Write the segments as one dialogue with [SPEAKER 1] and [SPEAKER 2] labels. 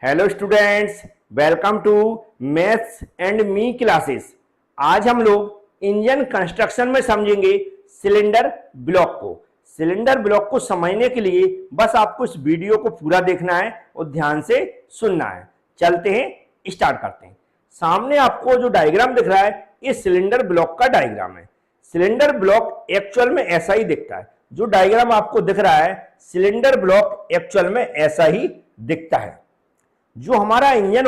[SPEAKER 1] Hello students, welcome to maths and me classes. आज हम लोग इंजन कंस्ट्रक्शन में समझेंगे सिलेंडर ब्लॉक को। सिलेंडर ब्लॉक को समझने के लिए बस आपको इस वीडियो को पूरा देखना है और ध्यान से सुनना है। चलते हैं, स्टार्ट करते हैं। सामने आपको जो डायग्राम दिख रहा है ये सिलेंडर ब्लॉक का डायग्राम है। सिलेंडर ब्लॉक एक्चुअल में ऐसा ही दिखता है। जो डायग्राम आपको दिख रहा है सिलेंडर ब्लॉक एक्चुअल में ऐसा ही दिखता है। जो हमारा इंजन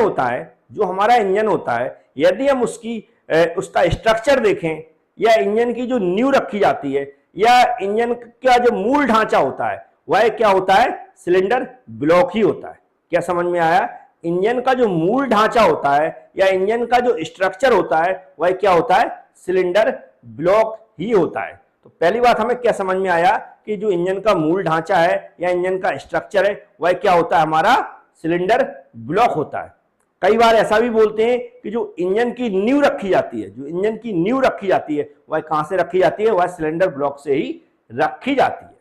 [SPEAKER 1] होता है यदि हम उसका स्ट्रक्चर देखें या इंजन की जो नींव रखी जाती है या इंजन का जो मूल ढांचा होता है वह क्या होता है, सिलेंडर ब्लॉक ही होता है। क्या समझ में आया? इंजन का जो मूल ढांचा होता है या इंजन का जो स्ट्रक्चर होता है वह क्या होता है, सिलेंडर ब्लॉक ही होता है। तो पहली बात हमें क्या समझ में आया कि जो इंजन का मूल ढांचा है या इंजन का स्ट्रक्चर है वह क्या होता है, हमारा सिलेंडर ब्लॉक होता है। कई बार ऐसा भी बोलते हैं कि जो इंजन की नींव रखी जाती है वह कहां से रखी जाती है, वह सिलेंडर ब्लॉक से ही रखी जाती है।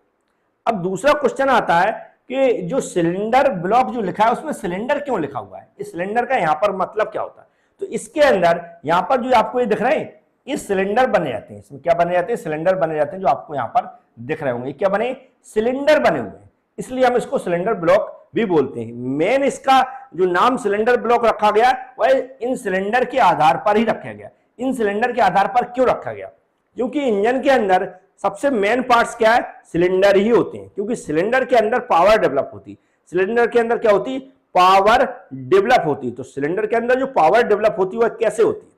[SPEAKER 1] अब दूसरा क्वेश्चन आता है कि जो सिलेंडर ब्लॉक जो लिखा है उसमें सिलेंडर क्यों लिखा हुआ है, इस सिलेंडर का यहां पर मतलब क्या होता है? तो इसके अंदर यहां पर जो आपको ये दिख रहे हैं ये सिलेंडर बने जाते हैं। इसमें क्या बने जाते हैं, सिलेंडर बने जाते हैं। जो आपको यहां पर दिख रहे होंगे क्या बने, सिलेंडर बने हुए हैं, इसलिए हम इसको सिलेंडर ब्लॉक भी बोलते हैं। मेन इसका जो नाम सिलेंडर ब्लॉक रखा गया वह इन सिलेंडर के आधार पर ही रखा गया। इन सिलेंडर के आधार पर क्यों रखा गया? क्योंकि इंजन के अंदर सबसे मेन पार्ट्स क्या है, सिलेंडर ही होते हैं। क्योंकि सिलेंडर के अंदर पावर डेवलप होती है। सिलेंडर के अंदर क्या होती, पावर डेवलप होती है। तो सिलेंडर के अंदर जो पावर डेवलप होती है वह कैसे होती है?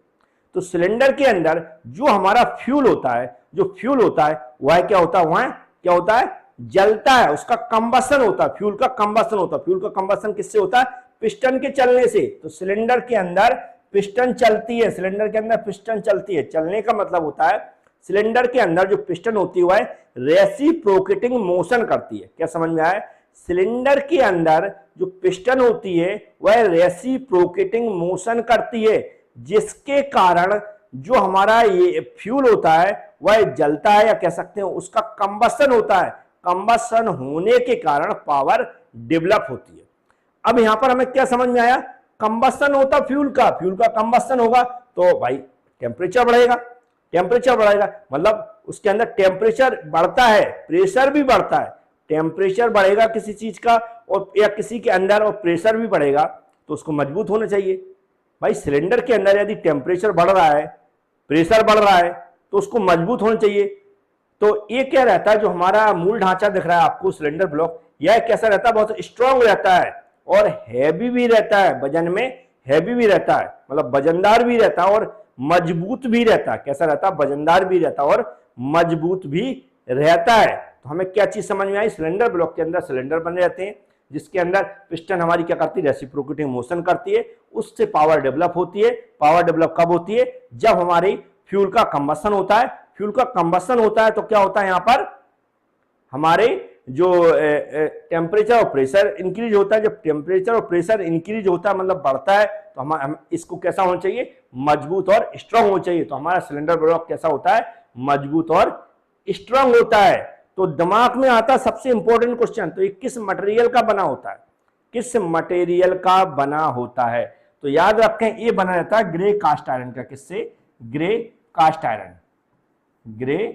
[SPEAKER 1] तो सिलेंडर के अंदर जो हमारा फ्यूल होता है वह क्या होता है, जलता है। उसका कंबशन होता है, फ्यूल का कंबशन होता है। फ्यूल का कंबशन किससे होता है, पिस्टन के चलने से। तो सिलेंडर के अंदर पिस्टन चलती है, चलने का मतलब होता है सिलेंडर के अंदर जो पिस्टन होती है वह रेसिप्रोकेटिंग मोशन करती है। क्या समझ में आया? सिलेंडर के अंदर जो पिस्टन होती है वह रेसिप्रोकेटिंग मोशन करती है, जिसके कारण जो हमारा ये फ्यूल होता है वह जलता है, या कह सकते हैं उसका कंबशन होता है। कंबशन होने के कारण पावर डेवलप होती है। अब यहां पर हमें क्या समझ में आया, कंबशन होता फ्यूल का कंबशन होगा तो भाई टेम्परेचर बढ़ेगा, मतलब उसके अंदर टेम्परेचर बढ़ता है, प्रेशर भी बढ़ता है। टेम्परेचर बढ़ेगा किसी चीज का और या किसी के अंदर और प्रेशर भी बढ़ेगा तो उसको मजबूत होना चाहिए। भाई सिलेंडर के अंदर यदि टेम्परेचर बढ़ रहा है, प्रेशर बढ़ रहा है तो उसको मजबूत होना चाहिए। तो ये क्या रहता है, जो हमारा मूल ढांचा दिख रहा है आपको सिलेंडर ब्लॉक, यह कैसा रहता है, बहुत स्ट्रांग रहता है और हैवी भी रहता है, वजन में हैवी भी रहता है, मतलब वजनदार भी रहता है और मजबूत भी रहता है। कैसा रहता है, वजनदार भी रहता है और मजबूत भी रहता है। तो हमें क्या चीज समझ में आई, सिलेंडर ब्लॉक के अंदर सिलेंडर बने रहते हैं जिसके अंदर पिस्टन हमारी क्या करती है, रेसिप्रोकेटिंग मोशन करती है, उससे पावर डेवलप होती है। पावर डेवलप कब होती है, जब हमारी फ्यूल का कंबशन होता है। फ्यूल का कंबशन होता है तो क्या होता है, यहां पर हमारे जो टेम्परेचर और प्रेशर इंक्रीज होता है। जब टेम्परेचर और प्रेशर इंक्रीज होता है मतलब बढ़ता है तो हम इसको कैसा होना चाहिए, मजबूत और स्ट्रांग होना चाहिए। तो हमारा सिलेंडर ब्लॉक कैसा होता है, मजबूत और स्ट्रांग होता है। तो दिमाग में आता है सबसे इंपॉर्टेंट क्वेश्चन, तो ये किस मटेरियल का बना होता है, किस मटेरियल का बना होता है? तो याद रखें ये बना रहता है ग्रे कास्ट आयरन का। किससे, grey cast iron, grey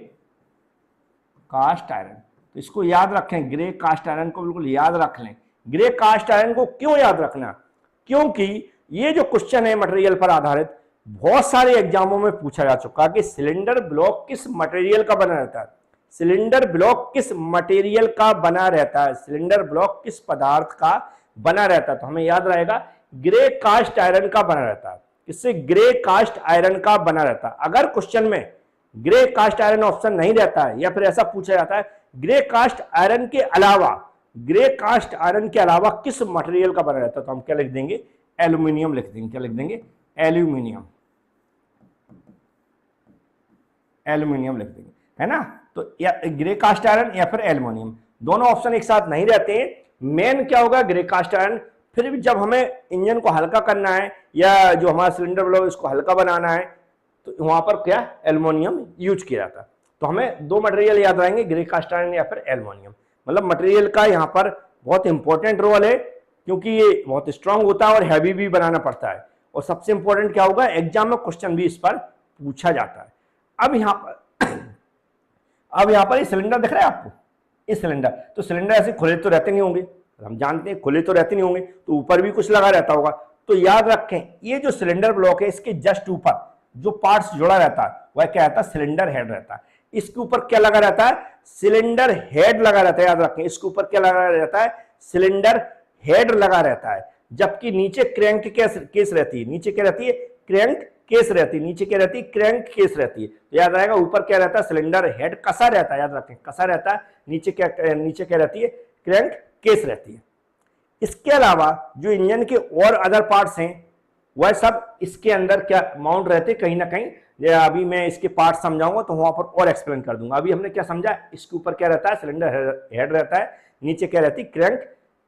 [SPEAKER 1] cast iron. तो इसको याद रखें, ग्रे कास्ट आयरन को बिल्कुल याद रख लें। ग्रे कास्ट आयरन को क्यों याद रखना, क्योंकि ये जो क्वेश्चन है मटेरियल पर आधारित बहुत सारे एग्जामों में पूछा जा चुका कि सिलेंडर ब्लॉक किस मटेरियल का बना रहता है, सिलेंडर ब्लॉक किस मटेरियल का बना रहता है, सिलेंडर ब्लॉक किस पदार्थ का बना रहता है। तो हमें याद रहेगा ग्रे कास्ट आयरन का बना रहता है। इससे ग्रे कास्ट आयरन का बना रहता है। अगर क्वेश्चन में ग्रे कास्ट आयरन ऑप्शन नहीं रहता है या फिर ऐसा पूछा जाता है ग्रे कास्ट आयरन के अलावा, ग्रे कास्ट आयरन के अलावा किस मटेरियल का बना रहता है, तो हम क्या लिख देंगे, एल्यूमिनियम लिख देंगे। क्या लिख देंगे, एल्यूमिनियम, एल्यूमिनियम लिख देंगे, है ना। तो या ग्रे कास्ट आयरन या फिर एल्यूमिनियम, दोनों ऑप्शन एक साथ नहीं रहते हैं। मेन क्या होगा, ग्रे कास्ट आयरन। फिर भी जब हमें इंजन को हल्का करना है या जो हमारा सिलेंडर ब्लॉक इसको हल्का बनाना है तो वहां पर क्या, एल्युमिनियम यूज किया जाता है। तो हमें दो मटेरियल याद रहेंगे, ग्रे कास्ट आयरन या फिर एल्युमिनियम। मतलब मटेरियल का यहाँ पर बहुत इंपॉर्टेंट रोल है क्योंकि ये बहुत स्ट्रांग होता है और हैवी भी बनाना पड़ता है। और सबसे इंपॉर्टेंट क्या होगा, एग्जाम में क्वेश्चन भी इस पर पूछा जाता है। अब यहाँ पर ये सिलेंडर दिख रहा है आपको, इस सिलेंडर, तो सिलेंडर ऐसे खुले तो रहते नहीं होंगे, हम जानते हैं खुले तो रहते नहीं होंगे, तो ऊपर भी कुछ लगा रहता होगा। तो याद रखें ये जो सिलेंडर ब्लॉक है इसके जस्ट ऊपर जो पार्ट्स जुड़ा रहता है वह क्या रहता है, सिलेंडर हेड रहता है। इसके ऊपर क्या लगा रहता है, सिलेंडर हेड लगा रहता है। याद रखें इसके ऊपर क्या लगा रहता है, सिलेंडर हेड लगा रहता है। जबकि नीचे क्रैंक केस रहती है, नीचे क्या रहती है, क्रैंक केस रहती है, नीचे क्या रहती है, क्रैंक केस रहती है। तो याद आएगा ऊपर क्या रहता है, सिलेंडर हेड कसा रहता है, याद रखें कसा रहता है, नीचे क्या रहती है, क्रैंक केस रहती है। इसके अलावा जो इंजन के और अदर पार्ट्स हैं वह सब इसके अंदर क्या माउंट रहते कहीं ना कहीं। अभी मैं इसके पार्ट समझाऊंगा तो वहां पर और एक्सप्लेन कर दूंगा। अभी हमने क्या समझा, इसके ऊपर क्या रहता है, सिलेंडर हेड रहता है, नीचे क्या रहती है, क्रैंक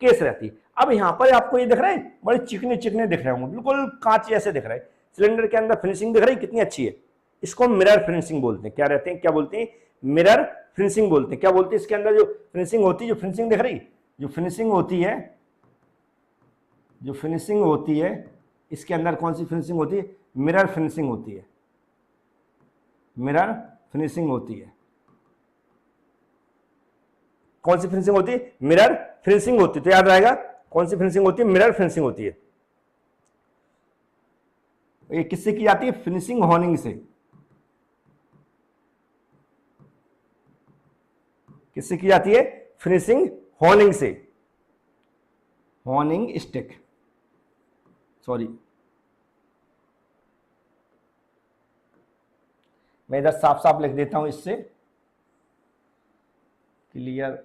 [SPEAKER 1] केस रहती है। अब यहाँ पर आपको ये दिख रहा है, बड़े चिकने चिकने दिख रहे होंगे, बिल्कुल कांच जैसे दिख रहे हैं। सिलेंडर के अंदर फिनिशिंग दिख रही कितनी अच्छी है, इसको मिरर फिनिशिंग बोलते हैं। क्या रहते हैं, क्या बोलते हैं, मिरर फिनिशिंग बोलते हैं। क्या बोलते हैं, इसके अंदर जो फिनिशिंग होती है, जो फिनिशिंग दिख रही, जो फिनिशिंग होती है, जो फिनिशिंग होती है इसके अंदर कौन सी फिनिशिंग होती है, मिरर फिनिशिंग होती है, मिरर फिनिशिंग होती है। कौन सी फिनिशिंग होती है, मिरर फिनिशिंग होती है। तो याद रहेगा कौन सी फिनिशिंग होती है, मिरर फिनिशिंग होती है। ये किससे की जाती है, फिनिशिंग हॉर्निंग से। किससे की जाती है, फिनिशिंग हॉर्निंग से, हॉर्निंग स्टिक, सॉरी मैं इधर साफ साफ लिख देता हूं इससे क्लियर,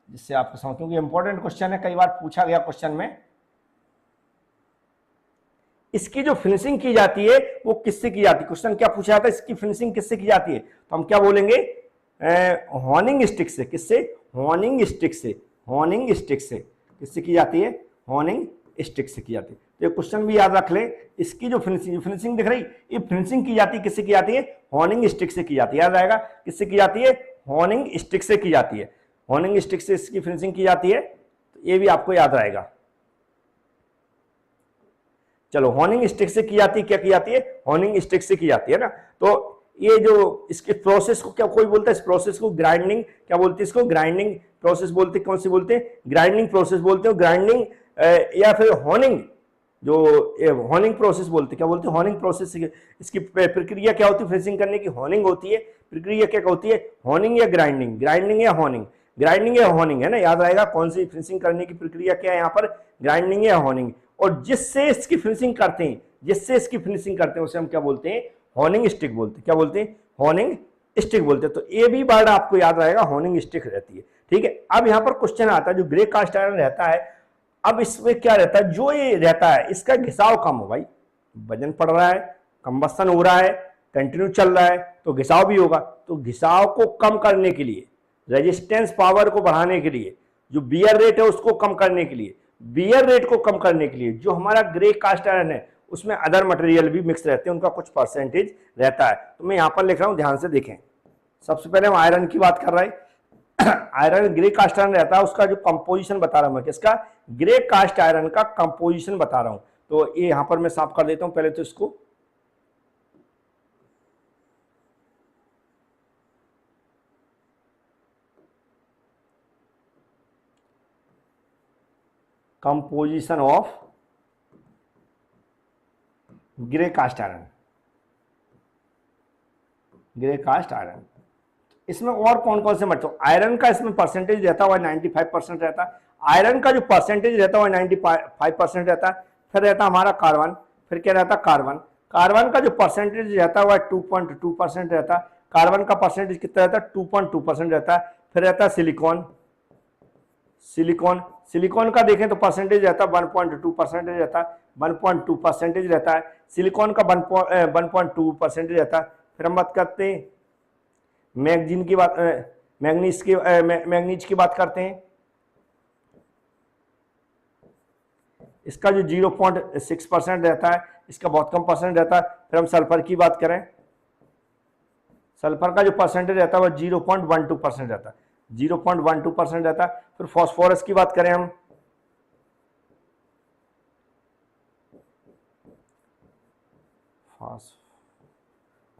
[SPEAKER 1] जिससे आपको समझ, क्योंकि इंपॉर्टेंट क्वेश्चन है, कई बार पूछा गया क्वेश्चन में। इसकी जो फिनिशिंग की जाती है वो किससे की जाती है, क्वेश्चन क्या पूछा जाता है, इसकी फिनिशिंग किससे की जाती है, तो हम क्या बोलेंगे, हॉर्निंग स्टिक से। किससे, हॉर्निंग स्टिक से, हॉर्निंग स्टिक से किससे की जाती है, हॉर्निंग स्टिक से की जाती है। तो ये क्वेश्चन भी याद रख ले, इसकी जो फिनिशिंग दिख रही, ये फिनिशिंग की जाती है किससे की जाती है, हॉर्निंग स्टिक से की जाती है। याद आएगा किससे की जाती है, हॉर्निंग स्टिक से की जाती है, हॉर्निंग स्टिक से इसकी फिनिशिंग की जाती है। तो ये भी आपको याद रहेगा। चलो हॉर्निंग स्टिक से की जाती है, क्या की जाती है, हॉर्निंग स्टिक से की जाती है ना। तो ये जो इसके प्रोसेस को क्या कोई बोलता है, इस प्रोसेस को ग्राइंडिंग, क्या बोलते हैं इसको, ग्राइंडिंग प्रोसेस बोलते हैं। कौन सी बोलते हैं, ग्राइंडिंग प्रोसेस बोलते हैं, ग्राइंडिंग या फिर हॉर्निंग, जो हॉर्निंग प्रोसेस बोलते हैं, क्या बोलते हैं, हॉर्निंग प्रोसेस। इसकी प्रक्रिया क्या होती है, फिनिशिंग करने की, हॉर्निंग होती है। प्रक्रिया क्या होती है, हॉर्निंग या ग्राइंडिंग, ग्राइंडिंग या हॉर्निंग, ग्राइंडिंग या हॉर्निंग है ना। याद आएगा कौन सी फिनिशिंग करने की प्रक्रिया क्या है यहाँ पर, ग्राइंडिंग या हॉर्निंग। और जिससे इसकी फिनिशिंग करते हैं, जिससे इसकी फिनिशिंग करते हैं उसे हम क्या बोलते हैं, हॉर्निंग स्टिक बोलते हैं। क्या बोलते हैं, हॉर्निंग स्टिक बोलते हैं। तो ये भी वर्ड आपको याद रहेगा, हॉर्निंग स्टिक रहती है। ठीक है, अब यहाँ पर क्वेश्चन आता है, जो ग्रे कास्ट आयरन रहता है, अब इसमें क्या रहता है, जो ये रहता है इसका घिसाव कम हो, भाई वजन पड़ रहा है, कंबस्शन हो रहा है, कंटिन्यू चल रहा है, तो घिसाव भी होगा। तो घिसाव को कम करने के लिए, रेजिस्टेंस पावर को बढ़ाने के लिए, जो बियर रेट है उसको कम करने के लिए, बियर रेट को कम करने के लिए, जो हमारा ग्रे कास्ट आयरन है उसमें अदर मटेरियल भी मिक्स रहते हैं, उनका कुछ परसेंटेज रहता है। तो मैं यहां पर लिख रहा हूं, ध्यान से देखें। सबसे पहले हम आयरन की बात कर रहे हैं। आयरन ग्रे कास्ट आयरन रहता है, उसका जो कंपोजिशन बता रहा हूं मैं, किसका, ग्रे कास्ट आयरन का कंपोजिशन बता रहा हूं। तो ये यहां पर मैं साफ कर देता हूं पहले तो इसको। Composition of grey cast iron, grey cast iron. इसमें और कौन कौन से मतलब, आयरन का इसमें परसेंटेज रहता हुआ 95% रहता है। आयरन का जो परसेंटेज रहता हुआ 95% रहता है। फिर रहता हमारा कार्बन, फिर क्या रहता है, कार्बन। कार्बन का जो परसेंटेज रहता हुआ 2.2% रहता है। कार्बन का परसेंटेज कितना रहता है, 2.2% रहता है। फिर रहता है सिलिकॉन, सिलिकॉन, सिलिकॉन का देखें तो परसेंटेज रहता है 1.2% रहता है, 1.2% रहता है। सिलिकॉन का 1.2% रहता है। फिर हम बात करते हैं मैग्नीज की बात, मैग्नीज की बात करते हैं। इसका जो 0.6% रहता है, इसका बहुत कम परसेंट रहता है। फिर हम सल्फर की बात करें, सल्फर का जो परसेंटेज रहता है वह 0.12% रहता है, 0.12% रहता है। फिर फास्फोरस की बात करें हम,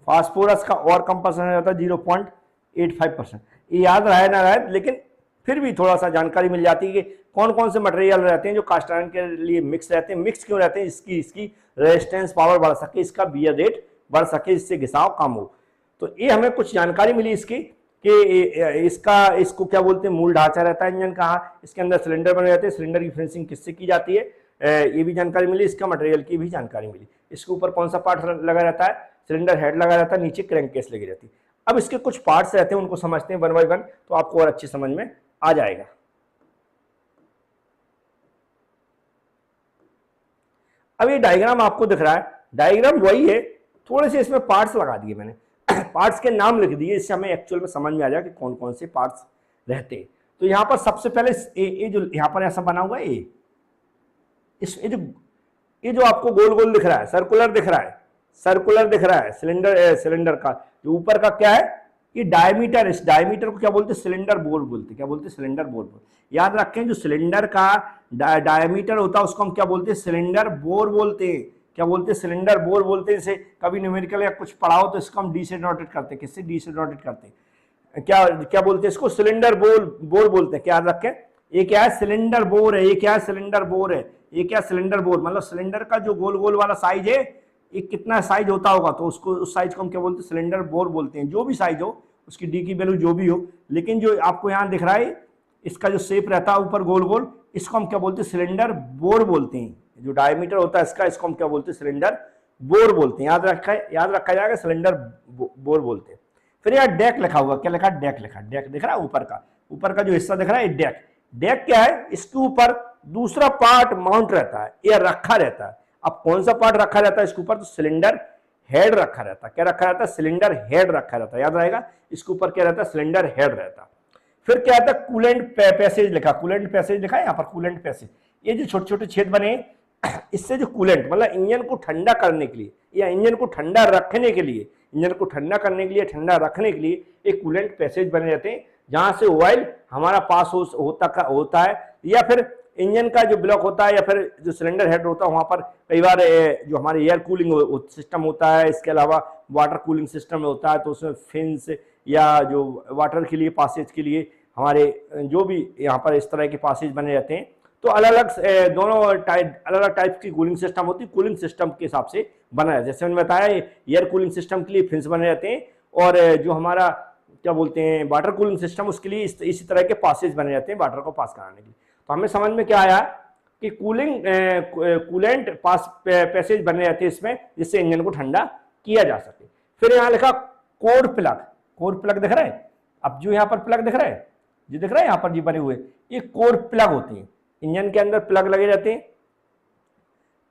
[SPEAKER 1] फास्फोरस का और कम परसेंट रहता है 0.85%। ये याद रहे ना रहे, लेकिन फिर भी थोड़ा सा जानकारी मिल जाती है कि कौन कौन से मटेरियल रहते हैं जो कास्ट आयरन के लिए मिक्स रहते हैं। मिक्स क्यों रहते हैं? इसकी रेजिस्टेंस पावर बढ़ सके, इसका बियर रेट बढ़ सके, जिससे घिसाव कम हो। तो ये हमें कुछ जानकारी मिली इसकी कि इसको क्या बोलते हैं, मूल ढांचा रहता है इंजन का, इसके अंदर सिलेंडर बने रहते हैं, सिलेंडर की फिनिशिंग किससे की जाती है, ये भी जानकारी मिली, इसका मटेरियल की भी जानकारी मिली। इसके ऊपर कौन सा पार्ट लगा रहता है, सिलेंडर हेड लगा रहता है, नीचे क्रैंक केस लगी रहती है। अब इसके कुछ पार्ट्स रहते हैं, उनको समझते हैं वन बाय वन, तो आपको और अच्छी समझ में आ जाएगा। अब ये डायग्राम आपको दिख रहा है, डायग्राम वही है, थोड़े से इसमें पार्ट्स लगा दिए मैंने, पार्ट्स के नाम लिख दिए, इससे हमें एक्चुअल में समझ में आ जाए कि कौन कौन से पार्ट्स रहते हैं। तो यहाँ पर सबसे पहले ये जो यहाँ पर ऐसा बना हुआ है, ये जो आपको गोल गोल दिख रहा है, सर्कुलर दिख रहा है, सर्कुलर दिख रहा है, सिलेंडर का जो ऊपर का क्या है, ये डायमीटर, इस डायमीटर को क्या बोलते हैं, सिलेंडर बोर बोलते हैं। क्या बोलते हैं? सिलेंडर बोर बोलते। याद रखें, जो सिलेंडर का डायमीटर होता है उसको हम क्या बोलते हैं, सिलेंडर बोर बोलते हैं। क्या बोलते हैं? सिलेंडर बोर बोलते हैं। इसे कभी न्यूमेरिकल या कुछ पढ़ाओ तो इसको हम डी से डिनोटेट करते हैं। किससे डी से डिनोटेट करते हैं? क्या बोलते हैं इसको? सिलेंडर बोर बोलते हैं। क्या याद रखें, ये क्या है, सिलेंडर बोर है। ये क्या है, सिलेंडर बोर है। ये क्या, सिलेंडर बोर, मतलब सिलेंडर का जो गोल गोल वाला साइज है, ये कितना साइज होता होगा, तो उसको उस साइज को हम क्या बोलते हैं, सिलेंडर बोर बोलते हैं। जो भी साइज हो, उसकी डी की वैल्यू जो भी हो, लेकिन जो आपको यहाँ दिख रहा है, इसका जो शेप रहता है ऊपर गोल गोल, इसको हम क्या बोलते हैं, सिलेंडर बोर बोलते हैं। जो डायमीटर होता है इसको हम क्या बोलते हैं, सिलेंडर बोर बोलते हैं। याद रखा जाएगा, सिलेंडर बोर बोलते हैं। फिर यार डेक लिखा हुआ, क्या लिखा, डेक लिखा, डेक दिख रहा है ऊपर का जो हिस्सा दिख रहा है, डेक। डेक क्या है, इसके ऊपर दूसरा पार्ट माउंट रहता है या रखा रहता है। अब कौन सा पार्ट रखा रहता है इसके ऊपर, तो सिलेंडर हेड रखा रहता है। क्या रखा रहता है, सिलेंडर हेड रखा रहता है। याद रहेगा, इसके ऊपर क्या रहता है, सिलेंडर हेड रहता है। फिर क्या आता है, कूलेंट पैसेज लिखा, कूलेंट पैसेज लिखा है यहाँ पर, कूलेंट पैसेज। ये जो छोटे छोटे छेद बने, इससे जो कूलेंट, मतलब इंजन को ठंडा करने के लिए या इंजन को ठंडा रखने के लिए, इंजन को ठंडा करने के लिए, ठंडा रखने के लिए एक कूलेंट पैसेज बने रहते हैं, जहां से ऑयल हमारा पास होता है। या फिर इंजन का जो ब्लॉक होता है या फिर जो सिलेंडर हेड होता है, वहां पर कई बार जो हमारे एयर कूलिंग सिस्टम होता है, इसके अलावा वाटर कूलिंग सिस्टम होता है, तो उसमें फिन्स या जो वाटर के लिए पासेज के लिए हमारे जो भी यहाँ पर इस तरह के पासेज बने रहते हैं। तो अलग अलग टाइप की कूलिंग सिस्टम होती है, कूलिंग सिस्टम के हिसाब से बना है। जैसे मैंने बताया, एयर कूलिंग सिस्टम के लिए फिन्स बने रहते हैं, और जो हमारा क्या बोलते हैं, वाटर कूलिंग सिस्टम, उसके लिए इसी तरह के पासेज बने रहते हैं वाटर को पास कराने के लिए। तो हमें समझ में क्या आया कि कूलेंट पैसेज बने रहते हैं इसमें, जिससे इंजन को ठंडा किया जा सके। फिर यहाँ लिखा कोर प्लग दिख रहा है। अब जो यहाँ पर प्लग दिख रहा है, जो दिख रहा है यहाँ पर जी बने हुए, ये कोर प्लग होती है। इंजन के अंदर प्लग लगे रहते हैं,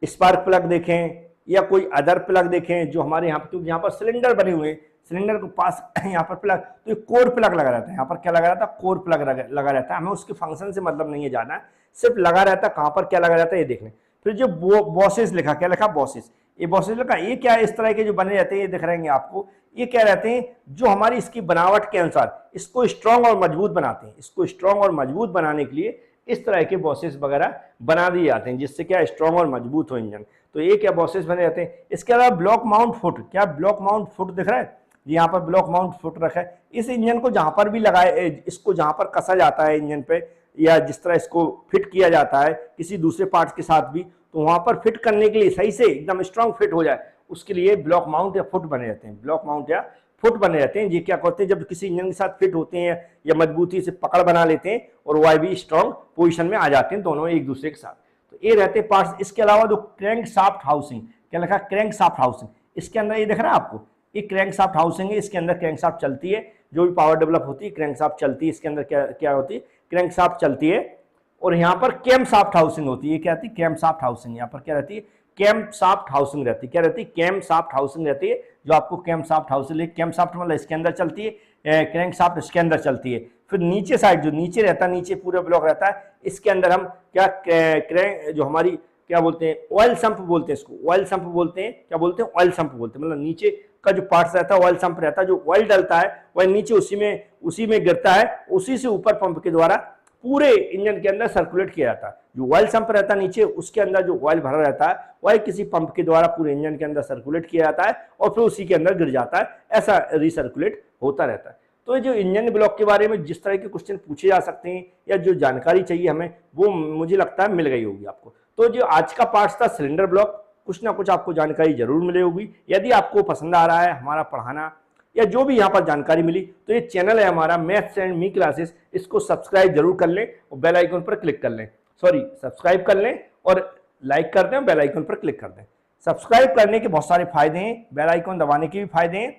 [SPEAKER 1] स्पार्क प्लग देखें या कोई अदर प्लग देखें, जो हमारे यहाँ पर सिलेंडर बने हुए हैं, सिलेंडर के पास यहाँ पर प्लग, तो ये कोर प्लग लगा रहता है। यहाँ पर क्या लगा रहता है, कोर प्लग लगा रहता है। हमें उसके फंक्शन से मतलब नहीं है जाना है, सिर्फ लगा रहता है। कहाँ पर क्या लगा रहता है ये देख लें। फिर जो बॉसेस लिखा, क्या लिखा, बॉसेस। ये बॉसेस लिखा, ये क्या है, इस तरह के जो बने रहते हैं, ये दिख रहेंगे आपको। ये क्या रहते हैं, जो हमारी इसकी बनावट के अनुसार इसको स्ट्रॉन्ग और मजबूत बनाते हैं। इसको स्ट्रॉन्ग और मजबूत बनाने के लिए इस तरह के बॉसेस वगैरह बना दिए जाते हैं, जिससे क्या स्ट्रॉन्ग और मजबूत हो इंजन। तो ये क्या बॉसेस बने रहते हैं। इसके अलावा ब्लॉक माउंट फुट, क्या ब्लॉक माउंट फुट दिख रहा है, यहाँ पर ब्लॉक माउंट फुट रखा है। इस इंजन को जहां पर भी लगाए, इसको जहां पर कसा जाता है इंजन पे, या जिस तरह इसको फिट किया जाता है किसी दूसरे पार्ट के साथ भी, तो वहां पर फिट करने के लिए सही से एकदम स्ट्रॉन्ग फिट हो जाए, उसके लिए ब्लॉक माउंट या फुट बने रहते हैं। ब्लॉक माउंट या फुट बने रहते हैं। ये क्या करते हैं, जब किसी इंजन के साथ फिट होते हैं या मजबूती से पकड़ बना लेते हैं, और वह भी स्ट्रॉन्ग पोजीशन में आ जाते हैं दोनों एक दूसरे के साथ। तो ये रहते पार्ट्स। इसके अलावा जो क्रैंक शाफ्ट हाउसिंग, क्या लिखा, क्रैंक शाफ्ट हाउसिंग। इसके अंदर ये दिख रहा है आपको, ये क्रैंक शाफ्ट हाउसिंग है। इसके अंदर क्रैंक शाफ्ट चलती है, जो भी पावर डेवलप होती है क्रैंक शाफ्ट चलती है। इसके अंदर क्या होती है, क्रैंक शाफ्ट चलती है। और यहाँ पर कैम शाफ्ट हाउसिंग होती है। क्या रहती है, कैम शाफ्ट हाउसिंग। यहाँ पर क्या रहती है, कैम शाफ्ट हाउसिंग रहती है। क्या रहती है, कैम शाफ्ट हाउसिंग रहती है, जो आपको camshaft housing, camshaft मतलब इसके अंदर चलती है, क्रैंक शाफ्ट इसके अंदर चलती है। फिर नीचे साइड जो नीचे रहता है, नीचे पूरा ब्लॉक रहता है, इसके अंदर हम क्या क्रैंक जो हमारी क्या बोलते हैं, ऑयल संप बोलते हैं इसको, ऑयल संप बोलते हैं। क्या बोलते हैं, ऑयल संप बोलते हैं। मतलब नीचे का जो पार्ट रहता है ऑयल संप रहता है, जो ऑयल डलता है वह नीचे उसी में गिरता है, उसी से ऊपर पंप के द्वारा पूरे इंजन के अंदर सर्कुलेट किया जाता है। जो ऑयल संप रहता है नीचे, उसके अंदर जो ऑयल भरा रहता है वही किसी पंप के द्वारा पूरे इंजन के अंदर सर्कुलेट किया जाता है और फिर उसी के अंदर गिर जाता है, ऐसा रिसर्कुलेट होता रहता है। तो ये जो इंजन ब्लॉक के बारे में जिस तरह के क्वेश्चन पूछे जा सकते हैं या जो जानकारी चाहिए हमें, वो मुझे लगता है मिल गई होगी आपको। तो जो आज का पार्ट था सिलेंडर ब्लॉक, कुछ ना कुछ आपको जानकारी जरूर मिली होगी। यदि आपको पसंद आ रहा है हमारा पढ़ाना या जो भी यहाँ पर जानकारी मिली, तो ये चैनल है हमारा मैथ्स एंड मी क्लासेस, इसको सब्सक्राइब जरूर कर लें और बेल आइकन पर क्लिक कर लें, सब्सक्राइब कर लें और लाइक कर दें, बेल आइकन पर क्लिक कर दें। सब्सक्राइब करने के बहुत सारे फायदे हैं, बेल आइकन दबाने के भी फायदे हैं।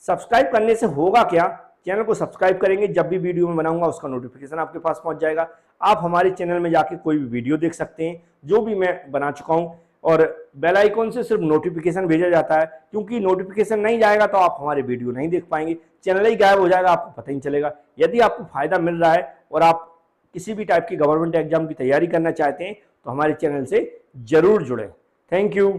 [SPEAKER 1] सब्सक्राइब करने से होगा क्या, चैनल को सब्सक्राइब करेंगे, जब भी वीडियो में बनाऊंगा उसका नोटिफिकेशन आपके पास पहुंच जाएगा। आप हमारे चैनल में जाके कोई भी वीडियो देख सकते हैं जो भी मैं बना चुका हूं, और बेल आइकन से सिर्फ नोटिफिकेशन भेजा जाता है, क्योंकि नोटिफिकेशन नहीं जाएगा तो आप हमारे वीडियो नहीं देख पाएंगे, चैनल ही गायब हो जाएगा, आपको पता ही नहीं चलेगा। यदि आपको फायदा मिल रहा है और आप किसी भी टाइप की गवर्नमेंट एग्जाम की तैयारी करना चाहते हैं तो हमारे चैनल से जरूर जुड़ें। Thank you.